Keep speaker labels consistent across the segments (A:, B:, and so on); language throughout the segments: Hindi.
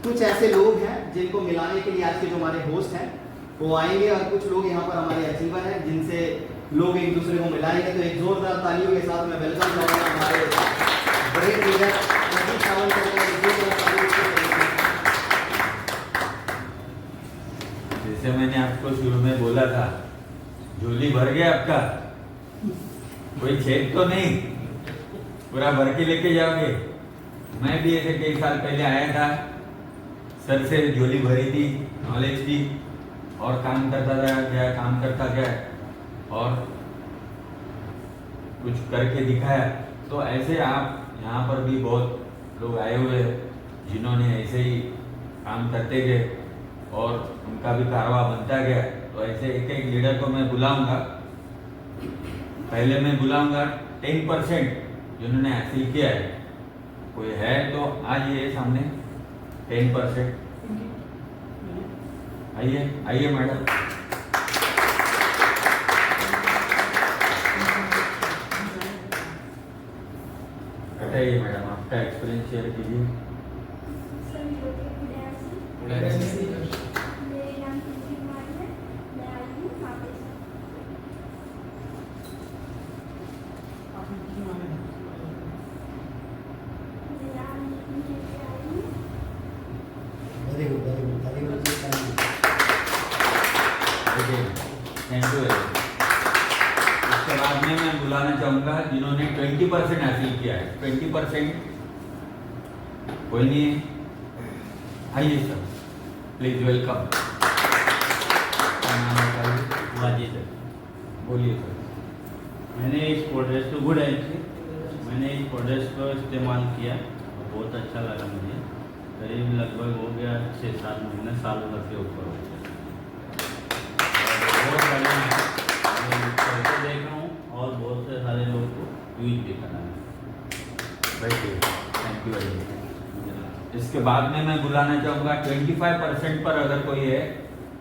A: कुछ ऐसे लोग हैं जिनको मिलाने के लिए आज के जो हमारे होस्ट हैं वो आएंगे, और कुछ लोग यहाँ पर हमारे अचीवर हैं जिनसे लोग एक दूसरे को मिलाएंगे। तो एक जोरदार तालियों के साथ मैं वेलकम करूँगा हमारे ग्रेट लीडर प्रदीप सावंत को।
B: जैसे मैंने आपको शुरू में बोला था, झोली भर गया आपका, कोई छेद तो नहीं, पूरा भर के लेके जाओगे। मैं भी ऐसे कई साल पहले आया था, सर से झोली भरी थी नॉलेज की, और काम करता गया और कुछ करके दिखाया। तो ऐसे आप यहाँ पर भी बहुत लोग आए हुए हैं जिन्होंने ऐसे ही काम करते गए और उनका भी कारवा बनता गया। तो ऐसे एक एक लीडर को मैं बुलाऊंगा। पहले मैं बुलाऊंगा 10% जिन्होंने हासिल किया है। कोई है तो आज ये सामने 10%। आइए मैडम। बताइए मैडम, आपका एक्सपीरियंस शेयर कीजिए। Thank you. उसके बाद में मैं बुलाना चाहूँगा जिन्होंने 20% हासिल किया है। 20% कोई नहीं है? आइए सर, प्लीज वेलकम।
C: जी सर,
B: बोलिए सर।
C: मैंने इस प्रोडक्ट को मैंने इस प्रोडक्ट को इस्तेमाल किया और बहुत अच्छा लगा मुझे। करीब लगभग हो गया 6-7 महीने, साल भर के ऊपर हो गया। बहुत बढ़िया है, मैं करके देख रहा हूँ और बहुत से सारे लोग को यूज भी करा है।
B: Thank you very much. इसके बाद में मैं बुलाना चाहूँगा 25% पर अगर कोई है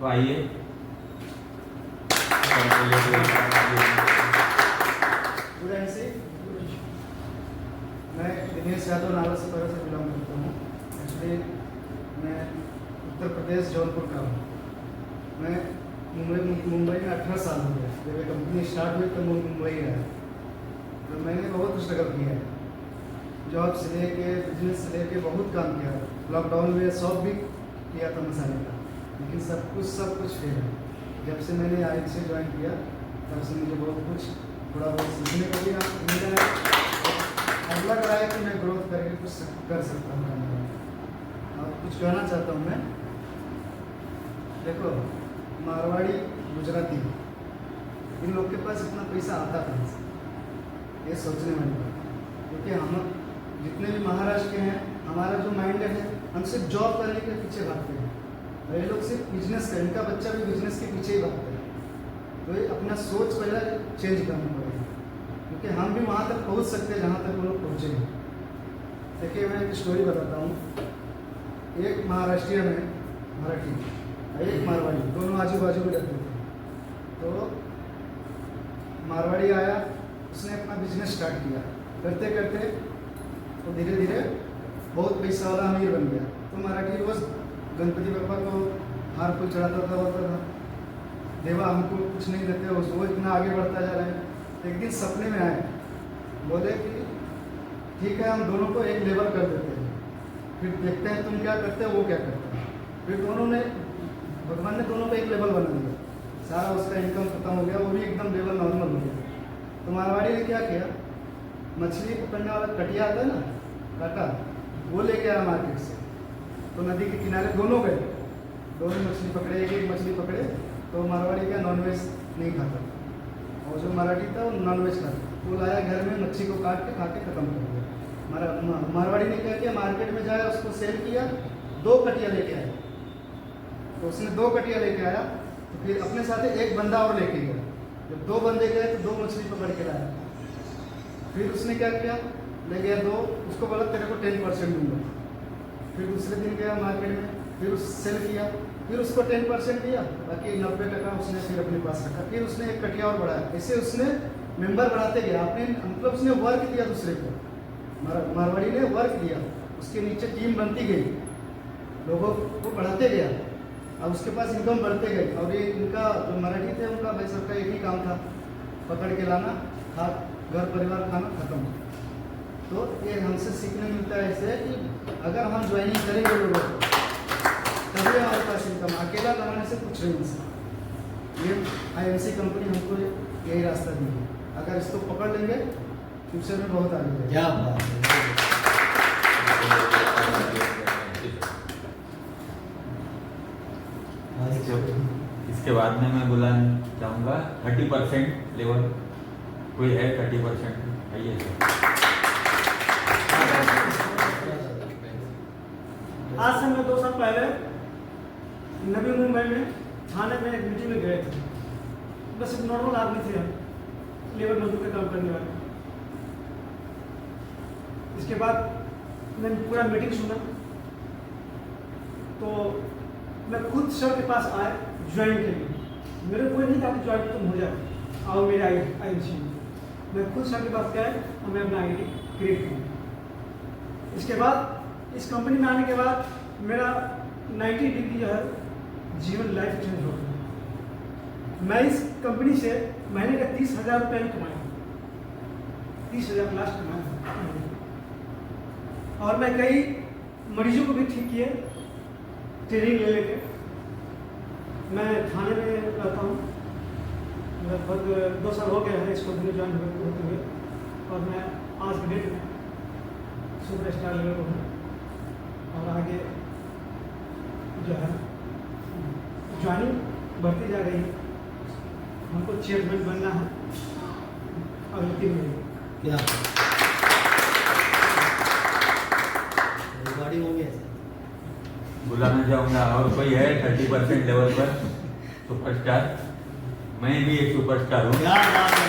B: तो आइए।
D: मैं दिनेश यादव नालासोपारा से बिलोंग करता हूँ। एक्चुअली मैं उत्तर प्रदेश जौनपुर का हूँ। मैं मुंबई में 18 साल हो गया। जब ये कंपनी स्टार्ट हुई तो मुंबई गया। तो मैंने बहुत स्ट्रगल किया है, जॉब से लेके बिजनेस से लेके बहुत काम किया। लॉकडाउन में शॉप भी किया था मसाले का, लेकिन सब कुछ फेल है। जब से मैंने आई से ज्वाइन किया तब से मुझे बहुत कुछ थोड़ा बहुत सीखने को भी मिला है। अब लग रहा है कि मैं ग्रोथ करके कुछ कर सकता हूँ। और कुछ कहना चाहता हूँ मैं। देखो, मारवाड़ी गुजराती इन लोग के पास इतना पैसा आता कहाँ से, ये सोचने वाली बात। क्योंकि हम जितने भी महाराष्ट्र के हैं, हमारा जो माइंड है हम सिर्फ जॉब करने के पीछे भागते हैं, और ये लोग सिर्फ बिजनेस का, इनका बच्चा भी बिजनेस के पीछे ही भागता है। तो ये अपना सोच पहले चेंज करना पड़ेगा, क्योंकि हम भी वहाँ तक पहुँच सकते हैं जहाँ तक वो लोग पहुँचेंगे। देखिए, मैं एक स्टोरी बताता हूँ। एक महाराष्ट्रियन है, मराठी, और एक मारवाड़ी, दोनों आजू बाजू में रहते थे। तो मारवाड़ी आया, उसने अपना बिजनेस स्टार्ट किया। करते करते तो धीरे धीरे बहुत पैसा वाला अमीर बन गया। तो मराठी रोज गणपति बाबा को हार फूल चढ़ाता था, होता था देवा हमको कुछ नहीं देते, वो इतना आगे बढ़ता जा रहा है। एक दिन सपने में आए, बोले कि ठीक है, हम दोनों को एक लेवल कर देते हैं, फिर देखते हैं तुम क्या करते हो, वो क्या करते हैं। फिर दोनों ने, भगवान ने दोनों को एक लेवल बना दिया। सारा उसका इनकम खत्म हो गया, वो भी एकदम लेवल नॉर्मल हो गया। तो मारवाड़ी ने क्या किया, मछली पकड़ने वाला कटिया आता है ना, काटा, वो लेके आया मार्केट से। तो नदी के किनारे दोनों गए, दोनों मछली पकड़े, एक मछली पकड़े। तो मारवाड़ी क्या नॉनवेज नहीं खाता, और जो मराठी था वो नॉनवेज खाता। वो लाया घर में, मच्छी को काट के खा के खत्म कर दिया। मारवाड़ी ने क्या किया, मार्केट में जाया, उसको सेल किया, 2 कटिया लेके आया। तो उसने 2 कटिया लेके आया, तो फिर अपने साथ एक बंदा और लेके गया। जब 2 बंदे गए तो 2 मछली पकड़ के लाया। फिर उसने क्या किया, ले गया 2, उसको बोला तेरे को 10% दूंगा। फिर दूसरे दिन गया मार्केट में, फिर उस सेल किया, फिर उसको 10% दिया, बाकी 90% उसने फिर अपने पास रखा। फिर उसने एक कटिया और बढ़ाया। ऐसे उसने मेंबर बढ़ाते गया। आपने मतलब उसने वर्क दिया दूसरे को, मारवाड़ी ने वर्क दिया, उसके नीचे टीम बनती गई, लोगों को बढ़ाते गया। अब उसके पास इनकम बढ़ते गई और ये इनका जो मराठी थे उनका भाई सबका एक ही काम था, पकड़ के लाना, खा घर परिवार खाना खत्म। तो ये हमसे सीखने मिलता है ऐसे कि अगर हम ज्वाइनिंग करेंगे लोगों को तभी हमारे पास इनकम, अकेला कमाने से कुछ नहीं मिलता। ये IMC कंपनी हमको यही रास्ता दी है, अगर इसको पकड़ लेंगे फ्यूचर में बहुत आगे जाएगा।
A: क्या बात है।
B: इसके बाद में मैं बुलाना चाहूँगा 30% लेवल, कोई है 30%? आइए
E: आज से मैं 2 साल पहले नवी मुंबई में थाने में एक मीटिंग में गए थे। बस एक नॉर्मल आदमी थे, लेबर मजदूर का काम करने वाले। इसके बाद मैंने पूरा मीटिंग सुना, तो मैं खुद सर के पास आया ज्वाइन के लिए। मेरे कोई नहीं था कि ज्वाइन तुम हो जाओ, आओ मेरे IMC में। मैं खुद सर के पास गया और मैं अपना ID क्रिएट किया। इसके बाद इस कंपनी में आने के बाद मेरा 90 डिग्री जो है जीवन लाइफ चेंज हो गया। मैं इस कंपनी से महीने का 30,000 रुपये कमाया, 30,000 लास्ट कमाया। और मैं कई मरीजों को भी ठीक किए ट्रेनिंग ले लेके। मैं थाने में रहता हूँ, लगभग 2 साल हो गया है इस कंपनी ज्वाइन होते हुए, और मैं आज के डेट में सुपर स्टार लेवल पर हूँ। और आगे जो है ज्वाइनिंग बढ़ती जा रही है। हमको चेयरमैन बनना है अगले 3 महीने।
A: क्या रिकॉर्डिंग हो गया?
B: बुलाना चाहूँगा और कोई है 30% लेवल पर सुपरस्टार? मैं भी एक सुपरस्टार हूँ।
A: क्या बात है।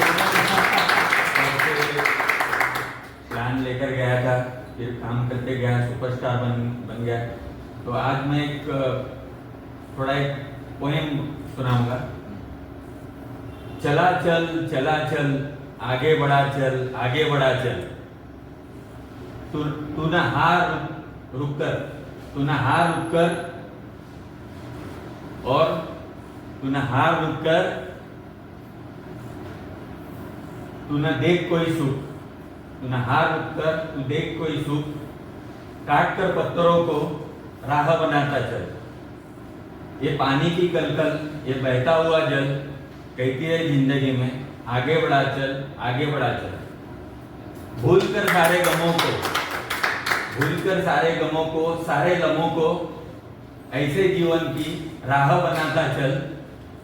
B: प्लान लेकर गया था, फिर काम करते गया, सुपरस्टार बन गया। तो आज मैं थोड़ा एक पोएम सुनाऊंगा। चला चल आगे बढ़ा चल, आगे बढ़ा चल। तू न हार रुक कर और तू न हार रुक कर, तू न देख कोई सुख, तू न हार रुक कर, तू देख कोई सुख, काट कर पत्थरों को राह बनाता चल। ये पानी की कलकल, ये बहता हुआ जल, कहती है जिंदगी में आगे बढ़ा चल, आगे बढ़ा चल। भूल कर सारे गमों को, सारे लम्हों को, ऐसे जीवन की राह बनाता चल।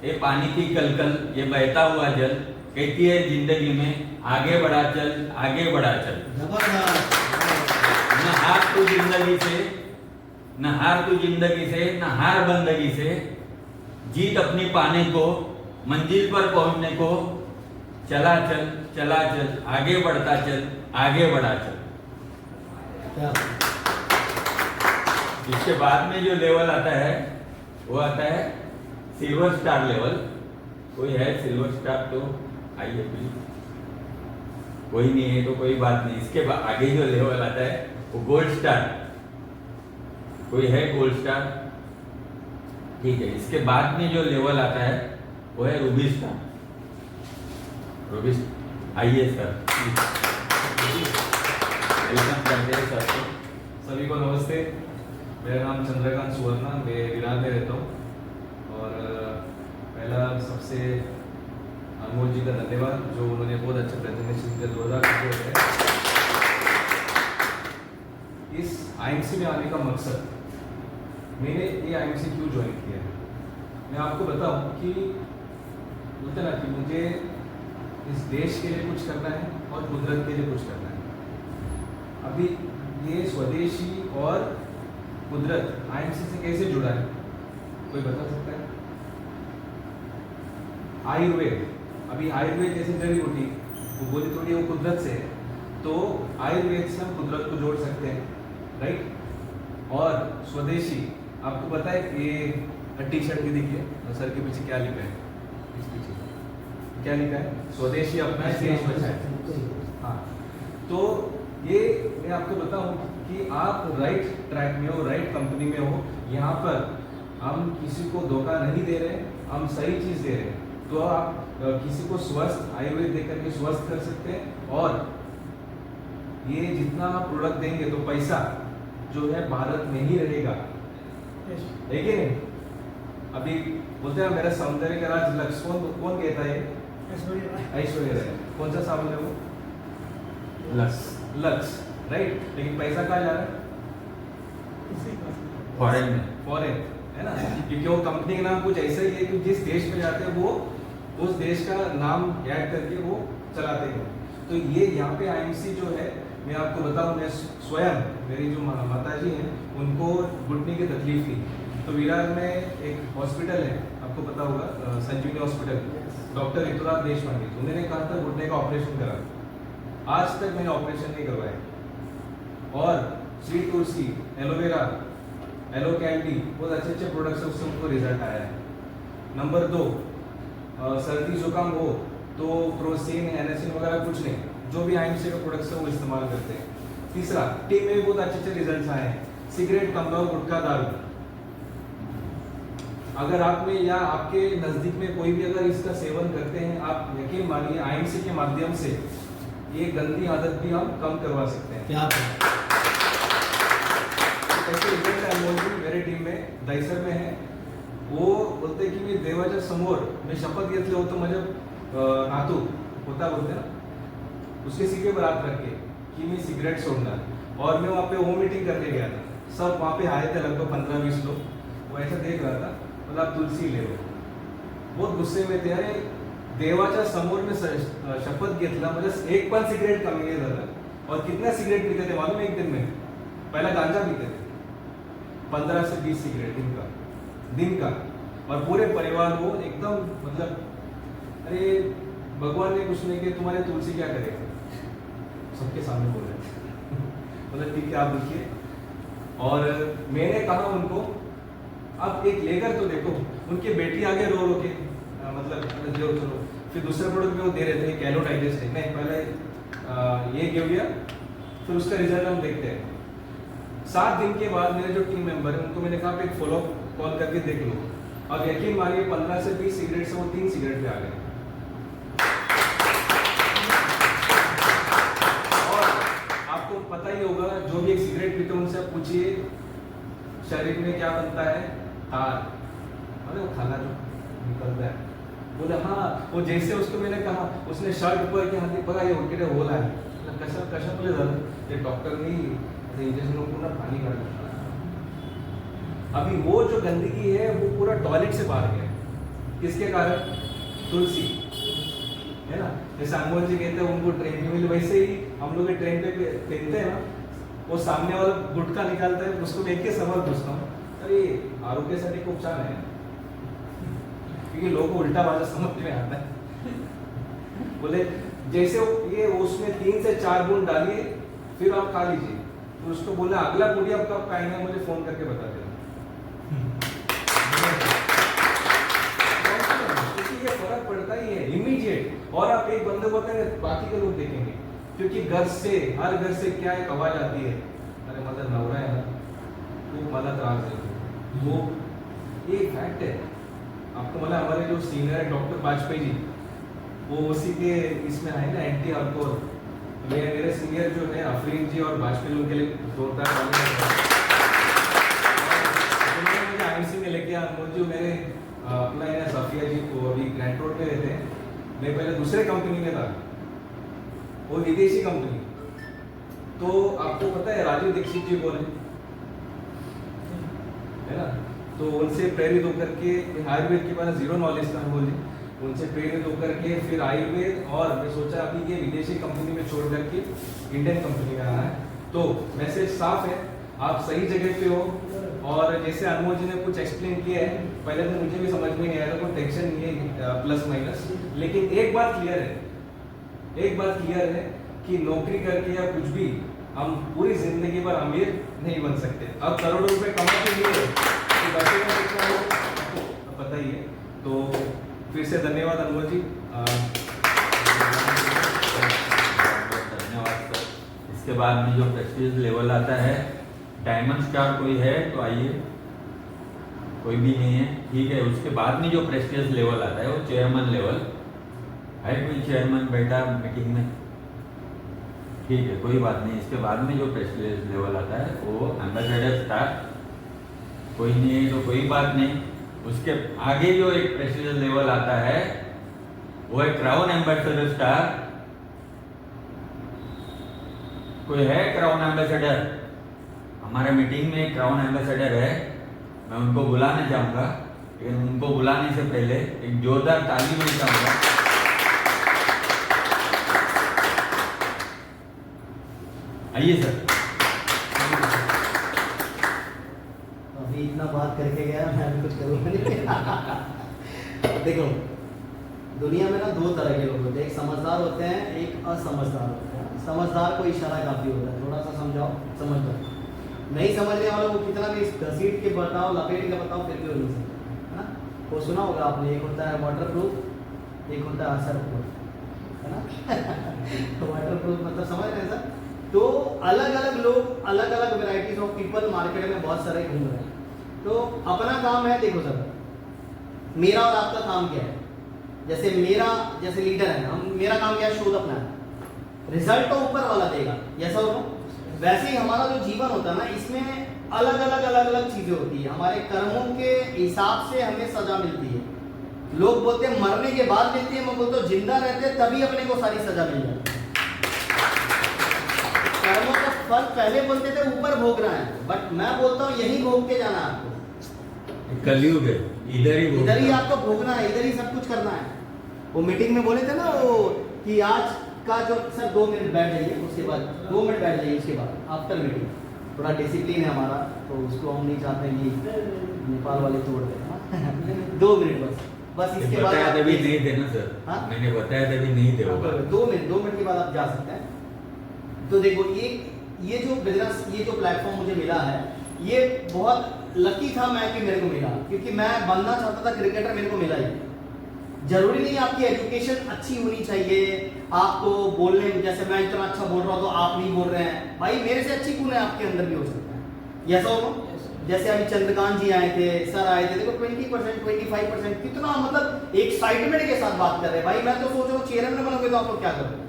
B: ये पानी की कलकल, ये बहता हुआ जल, कहती है जिंदगी में आगे बढ़ा चल, आगे बढ़ा चल। न हार तू जिंदगी से, न हार बंदगी से, जीत अपनी पाने को, मंजिल पर पहुंचने को, चला चल, आगे बढ़ता चल, आगे बढ़ा चल। इसके बाद में जो लेवल आता है वो आता है सिल्वर स्टार लेवल। कोई है सिल्वर स्टार? तो आइए प्लीज। कोई नहीं है तो कोई बात नहीं। इसके आगे जो लेवल आता है वो गोल्ड स्टार। कोई है गोल्ड स्टार? ठीक है। इसके बाद में जो लेवल आता है वो है रूबी स्टार। रूबी, आइए सर, वेलकम करते हैं सर को।
F: सभी को नमस्ते। मेरा नाम चंद्रकांत सुवर्णा, मैं विरार में रहता हूँ। और पहला सबसे अनमोल जी का धन्यवाद जो उन्होंने बहुत अच्छा प्रेजेंटेशन दिया 2000 है। इस IMC में आने का मकसद, मैंने ये IMC क्यों ज्वाइन किया है, मैं आपको बताऊं कि बोलते ना कि मुझे इस देश के लिए कुछ करना है और कुदरत के लिए कुछ करना है। अभी ये स्वदेशी और कुदरत IMC से कैसे जुड़ा है, कोई बता सकता है? आयुर्वेद, अभी आयुर्वेद जैसी जड़ी बूटी वो बोली थोड़ी वो कुदरत से है, तो आयुर्वेद से हम कुदरत को जोड़ सकते हैं, राइट। और स्वदेशी, आपको पता है कि ये टी शर्ट भी देखिए और सर के पीछे क्या लिखा है, इस पीछे क्या लिखा है? स्वदेशी अपना देश बचाए। हाँ, तो ये मैं आपको बताऊं कि आप राइट ट्रैक में हो, राइट कंपनी में हो। यहाँ पर हम किसी को धोखा नहीं दे रहे, हम सही चीज़ दे रहे हैं। तो आप किसी को स्वस्थ आयुर्वेद दे करके स्वस्थ कर सकते हैं। और ये जितना आप प्रोडक्ट देंगे तो पैसा जो है भारत में ही रहेगा,
E: Yes.
F: है कि नहीं? अभी बोलते हैं मेरा सौंदर्य का राज लक्स, कौन कहता है?
E: ऐश्वर्या राय।
F: ऐश्वर्या राय। कौन सा साबुन है वो?
B: Lux
F: lux, right. लेकिन पैसा कहाँ जा रहा है?
E: इसी के पास में।
B: फॉरेन में।
F: फॉरेन, है ना? क्योंकि वो कंपनी का नाम कुछ ऐसा ही है कि जिस देश में जाते हैं वो उस देश का नाम ऐड करके वो चलाते हैं। तो ये यहाँ पे आईएमसी जो है, मैं आपको बताऊँ, मैं स्वयं, मेरी जो माता जी हैं उनको घुटने की तकलीफ थी। तो विरार में एक हॉस्पिटल है, आपको पता होगा, संजीवनी हॉस्पिटल, डॉक्टर ऋतुराज देशपांडे, उन्होंने कहा था घुटने का ऑपरेशन करा। आज तक मैंने ऑपरेशन नहीं करवाया। और श्री तुलसी, एलोवेरा, एलो कैंडी, बहुत अच्छे अच्छे प्रोडक्ट्स है, उससे उनको रिजल्ट आया है। नंबर 2, सर्दी जुकाम हो तो क्रोसिन, एनासिन वगैरह कुछ नहीं, जो भी आईएमसी का प्रोडक्ट्स है वो इस्तेमाल करते हैं। तीसरा, टी में भी बहुत अच्छे अच्छे रिजल्ट्स आए हैं। सिगरेट, तंबाकू, गुटखा, दारू, अगर आप में या आपके नज़दीक में कोई भी अगर इसका सेवन करते हैं, आप यकीन मानिए आईएमसी के माध्यम से ये गंदी आदत भी हम कम करवा सकते हैं।
A: क्या
F: ऐसे रिजल्ट है अनमोल मेरे टीम में, दायसर में है। वो बोलते की मी देवाच्या समोर मी शपथ घेतली होतं, माझ्या नातू होता बोलते ना, उसके सीखे पर हाथ रख के कि मैं सिगरेट छोड़ना। और मैं वहाँ पे वो मीटिंग करने गया था, सब वहाँ पे आए थे, लगभग 15-20 लोग। वो ऐसा देख रहा था, बोला आप तुलसी ले लो। बहुत गुस्से में थे, अरे देवाच्या समोर में शपथ घेतला, म्हणजे एक पण सिगरेट कमी नहीं झाला। और कितना सिगरेट पीते थे मालूम है? एक दिन में पहला गांजा पीते थे 15 से 20 सिगरेट दिन का। और पूरे परिवार को एकदम, मतलब अरे भगवान ने कुछ नहीं किया, तुम्हारे तुलसी क्या करेगा, सबके सामने बोल रहे थे। मतलब ठीक है, आप देखिए। और मैंने कहा उनको, आप एक लेकर तो देखो। उनकी बेटी आगे रो रो के मतलब चलो, फिर दूसरे प्रोडक्ट में वो दे रहे थे, कैलो डाइजेस्ट है, नहीं पहले ये गिव गया, फिर उसका रिजल्ट हम देखते हैं। 7 दिन के बाद मेरे जो टीम मेंबर है उनको मैंने कहा एक फॉलो कॉल करके देख लो। अब यकीन मानिए 15 से 20 सिगरेट से वो 3 सिगरेट पे आ गए। और आपको पता ही होगा, जो भी एक सिगरेट पीते उनसे आप पूछिए शरीर में क्या बनता है, तार, अरे वो खाना जो निकलता है। बोले हाँ, वो जैसे उसको मैंने कहा, उसने शर्ट पर के हाथी बघा ये उनके होल आहे, कशा बोले झालं ते डॉक्टरनी इंजेक्शन पूरा पानी काढ दिया। अभी वो जो गंदगी है वो पूरा टॉयलेट से बाहर गया, किसके कारण? तुलसी, है ना? जैसे अनमोल जी कहते हैं उनको ट्रेन पे मिले, वैसे ही हम लोग ट्रेन पे पहनते हैं ना, वो सामने वाला गुटखा निकालता है, उसको देख के सवाल पूछता हूँ, अरे आरोग्यासाठी खूप छान है, क्योंकि लोगों को उल्टा बाजा समझ में आता है। बोले जैसे ये उसमें 3 से 4 बूंद डालिए, फिर आप खा लीजिए। तो उसको बोला अगला पूरी आप कब खाएंगे, मुझे फोन करके बता देना। क्योंकि ये फर्क पड़ता ही है इमीडिएट। और आप एक बंदे को बताएंगे, बाकी के लोग देखेंगे, क्योंकि घर से, हर घर से क्या एक आवाज आती है, अरे मतलब नवरा है ना, खूप मला त्रास देतो। वो ये फैक्ट है। आपको मतलब हमारे जो सीनियर है डॉक्टर वाजपेयी जी, वो उसी के इसमें आए ना, एंटी अल्कोहल। मेरे सीनियर जो है अफरीन जी और वाजपेयी लोग के लिए जोरदार मुझे आईएमसी में लेके अनमोल जी मेरे अप्लाई है, सफिया जी को अभी ग्रैंड रोड में रहते हैं। मैं पहले दूसरे कंपनी में था, वो विदेशी कंपनी। तो आपको पता है राजीव दीक्षित जी कौन है ना? तो उनसे प्रेरित होकर के आयुर्वेद के बारे में जीरो नॉलेज था बोले, उनसे प्रेरित होकर के फिर आयुर्वेद, और मैं सोचा अभी ये विदेशी कंपनी में छोड़ करके इंडियन कंपनी में आना है। तो मैसेज साफ है, आप सही जगह पे हो। और जैसे अनमोल जी ने कुछ एक्सप्लेन किया है, पहले तो मुझे भी समझ में नहीं आया था, कोई टेंशन नहीं है प्लस माइनस, लेकिन एक बात क्लियर है कि नौकरी करके या कुछ भी हम पूरी जिंदगी भर अमीर नहीं बन सकते। अब करोड़ों रुपए कमाते लिए पता ही है। तो फिर से धन्यवाद अनमोल जी।
B: धन्यवाद सर। इसके बाद में जो प्रेस्टीज लेवल आता है, डायमंड स्टार कोई है तो आइए, कोई भी नहीं है, ठीक है। उसके बाद में जो प्रेस्टीज लेवल आता है वो चेयरमैन लेवल है। कोई चेयरमैन बैठा मीटिंग में, ठीक है, कोई बात नहीं। इसके बाद में जो प्रेस्टीज लेवल आता है वो एम्बेसडर स्टार, कोई नहीं है तो कोई बात नहीं। उसके आगे जो एक प्रेस्टीज लेवल आता है वो है क्राउन एम्बेसडर स्टार। कोई है क्राउन एम्बेसडर? हमारे मीटिंग में क्राउन एम्बेसडर है, मैं उनको बुलाना चाहूंगा, लेकिन उनको बुलाने से पहले एक जोरदार ताली मैं चाहूंगा। आइए सर।
A: अभी इतना बात करके गया, मैं अभी कुछ करूँगा नहीं। देखो, दुनिया में ना दो तरह के लोग होते हैं, एक समझदार होते हैं, एक असमझदार होते हैं। समझदार को इशारा काफ़ी होता है, थोड़ा सा समझाओ समझ जाओ। नहीं समझने वालों को कितना भी घसीट के बताओ, लपेट के बताओ, फिर भी वो नहीं समझते, है ना। वो सुना होगा आपने, एक होता है वाटर प्रूफ, एक होता है असर प्रूफ, है ना। तो वाटर प्रूफ मतलब समझ रहे हैं सर। तो अलग अलग लोग, अलग अलग वेराइटीज ऑफ पीपल मार्केट में बहुत सारे घूम रहे हैं। तो अपना काम है, देखो सर, मेरा और आपका काम क्या है। जैसे मेरा, जैसे लीडर है हम, मेरा काम क्या है, शोध अपना है, रिजल्ट तो ऊपर वाला देगा, जैसा हो। वैसे ही हमारा जो जीवन होता है ना, इसमें अलग अलग चीजें होती है। हमारे कर्मों के हिसाब से हमें सजा मिलती है। लोग बोलते हैं मरने के बाद मिलती है, मैं बोलता हूँ जिंदा रहते तभी अपने को सारी सजा मिल जाती है। कर्मों का फल पहले बोलते थे ऊपर भोग रहा है, बट मैं बोलता हूँ यही भोग के जाना है आपको।
B: कलयुग है, इधर ही
A: आपको भोगना है, इधर ही सब कुछ करना है। वो मीटिंग में बोले थे ना वो कि आज का जो सर 2 मिनट बैठ जाइए, उसके बाद 2 मिनट बैठ जाइए, उसके बाद आफ्टर मीटिंग थोड़ा डिसिप्लिन है हमारा, तो उसको हम नहीं चाहते कि नेपाल वाले तोड़ दें। 2 मिनट बस इसके बाद
B: बताया तभी नहीं थे ना सर।
A: हाँ?
B: मैंने बताया तभी नहीं थे।
A: 2 मिनट के बाद आप जा सकते हैं। तो देखो ये जो बिजनेस, ये जो प्लेटफॉर्म मुझे मिला है, ये बहुत लकी था मैं कि मेरे को मिला, क्योंकि मैं बनना चाहता था क्रिकेटर, मेरे को मिला ही। जरूरी नहीं आपकी एजुकेशन अच्छी होनी चाहिए, आपको बोलने में, जैसे मैं इतना अच्छा बोल रहा हूँ तो आप नहीं बोल रहे हैं, भाई मेरे से अच्छी कौन है, आपके अंदर भी हो सकता है। ऐसा हो जैसे अभी चंद्रकांत जी आए थे, सर आए थे, देखो 20% 25% कितना मतलब एक्साइटमेंट के साथ बात कर रहे हैं। भाई मैं तो सोच रहा हूँ चेयरमैन बनोगे तो आप लोग क्या करोगे।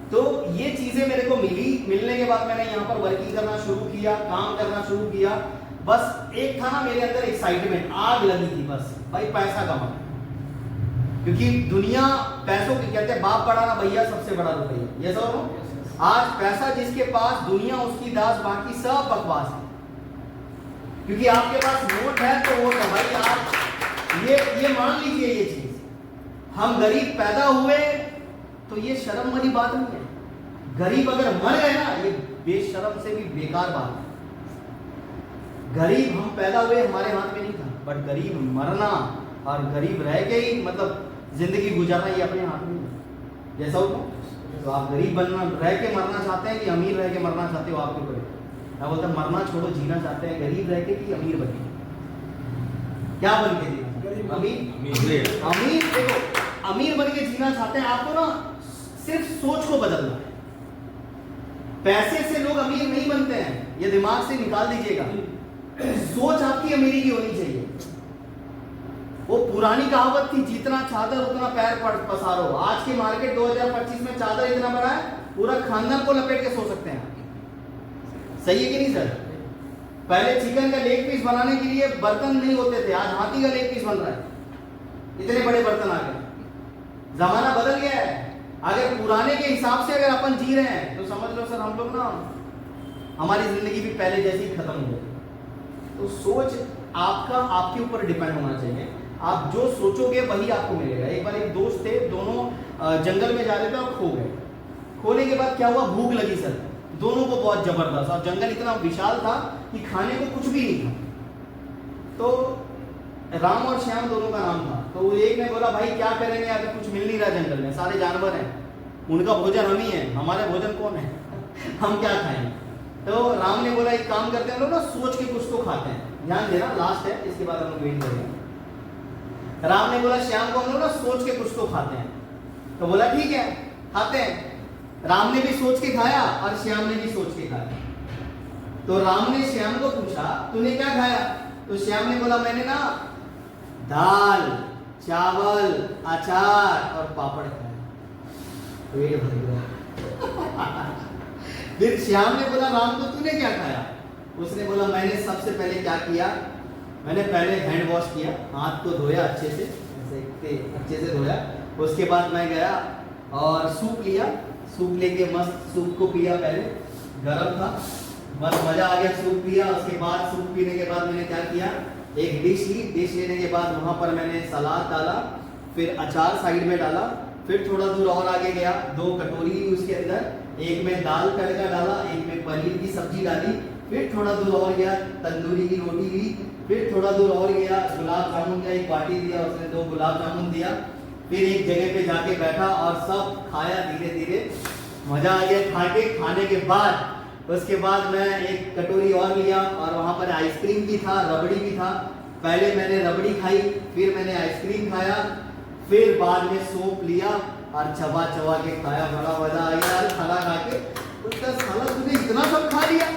A: तो ये चीजें मेरे को मिली, मिलने के बाद मैंने यहाँ पर वर्किंग करना शुरू किया, काम करना शुरू किया। बस एक था ना मेरे अंदर एक्साइटमेंट, आग लगी थी बस, भाई पैसा कमा, क्योंकि दुनिया पैसों की कहते हैं बाप बड़ा ना भैया सबसे बड़ा रुपया, ये सब। आज पैसा जिसके पास, दुनिया उसकी दास, बाकी सब बकवास है। क्योंकि आपके पास नोट है तो वोट है भाई। आप ये मान लीजिए ये चीज, हम गरीब पैदा हुए तो ये शर्म वाली बात नहीं है। गरीब अगर मर गए ना, ये बेशर्म से भी बेकार बात है। गरीब हम पैदा हुए हमारे हाथ में नहीं था, बट गरीब मरना और गरीब रह के ही मतलब जिंदगी गुजारना ये अपने हाथ में है। जैसा हो तो आप गरीब बनना, रह के मरना चाहते हैं कि अमीर रह के मरना चाहते हो, आपके ऊपर। मैं बोलता मरना छोड़ो, जीना चाहते हैं गरीब रह के कि अमीर बन के? क्या बन के जीना? अमीर। देखो, अमीर बन के जीना चाहते हैं, आपको ना सिर्फ सोच को बदलना है। पैसे से लोग अमीर नहीं बनते हैं, ये दिमाग से निकाल दीजिएगा। सोच आपकी अमीरी की होनी चाहिए। वो पुरानी कहावत थी, जितना चादर उतना पैर पसारो। आज की मार्केट 2025 में चादर इतना बड़ा है, पूरा खानदान को लपेट के सो सकते हैं। सही है कि नहीं सर? पहले चिकन का लेग पीस बनाने के लिए बर्तन नहीं होते थे, आज हाथी का लेग पीस बन रहा है। इतने बड़े बर्तन आ गए, जमाना बदल गया है। अगर पुराने के हिसाब से अगर अपन जी रहे हैं तो समझ लो सर, हम लोग ना हमारी जिंदगी भी पहले जैसी खत्म हो गई। तो सोच आपका आपके ऊपर डिपेंड होना चाहिए। आप जो सोचोगे वही आपको मिलेगा। एक बार एक दोस्त थे, दोनों जंगल में जा रहे थे और खो गए। खोने के बाद क्या हुआ, भूख लगी सर दोनों को बहुत जबरदस्त, और जंगल इतना विशाल था कि खाने को कुछ भी नहीं था। तो राम और श्याम दोनों का नाम था। तो एक ने बोला भाई क्या करेंगे, अभी कुछ मिल नहीं रहा जंगल में, सारे जानवर हैं, उनका भोजन हम ही है, हमारे भोजन कौन है हम क्या खाएंगे। तो राम ने बोला एक काम करते हैं, हम लोग ना सोच के कुछ तो खाते हैं। ध्यान देना, लास्ट है, इसके बाद हम लोग वेट करेंगे। राम ने बोला श्याम को हम लोग ना सोच के कुछ तो खाते हैं। तो बोला ठीक है खाते हैं। राम ने भी सोच के खाया और श्याम ने भी सोच के खाया। तो राम ने श्याम को पूछा तूने क्या खाया? तो श्याम ने बोला मैंने ना दाल, चावल, अचार और पापड़ खाया, पेट भर गया। फिर श्याम ने बोला राम को तूने क्या खाया? उसने बोला मैंने सबसे पहले क्या किया, मैंने पहले हैंड वॉश किया, हाथ को धोया अच्छे से, ऐसे अच्छे से धोया। उसके बाद मैं गया और सूप लिया, सूप लेके मस्त सूप को पिया, पहले गरम था, बस मजा आ गया, सूप पिया। उसके बाद सूप पीने के बाद मैंने क्या किया, एक डिश ली, डिश लेने के बाद वहां पर मैंने सलाद डाला, फिर अचार साइड में डाला, फिर थोड़ा दूर और आगे गया, 2 कटोरी ली उसके अंदर, एक में दाल तड़का डाला, एक में पनीर की सब्जी डाली, फिर थोड़ा दूर और गया तंदूरी की रोटी ली, फिर थोड़ा दूर और गया गुलाब जामुन का एक बाटी दिया, उसने 2 गुलाब जामुन दिया, फिर एक जगह पे जाके बैठा और सब खाया धीरे धीरे, मजा आ गया खाने के बाद। उसके बाद मैं एक कटोरी और लिया और वहाँ पर आइसक्रीम भी था, रबड़ी भी था। पहले मैंने रबड़ी खाई, फिर मैंने आइसक्रीम खाया, फिर बाद में सूप लिया और चबा चबा के खाया, बड़ा मजा आ गया यार खाना खा के। उसका साला तूने इतना सब खा लिया,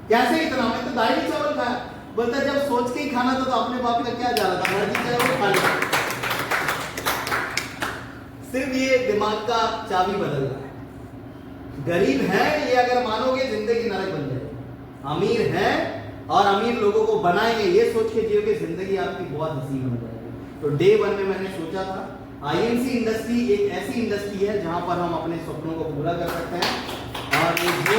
A: कैसे इतना? मैं तो दाल ही चावल खाया। बोलता जब सोच के ही खाना था तो अपने बाप का क्या जा रहा था, मर्जी चाहे वो खा लिया। सिर्फ ये दिमाग का चाबी बदल रहा है। गरीब है ये अगर मानोगे जिंदगी नरक बन जाएगी, अमीर है और अमीर लोगों को बनाएंगे ये सोच के जियोगे, जिंदगी आपकी बहुत हसीन बन जाएगी। तो डे 1 में मैंने सोचा था आईएमसी इंडस्ट्री एक ऐसी इंडस्ट्री है जहां पर हम अपने सपनों को पूरा कर सकते हैं और ये जो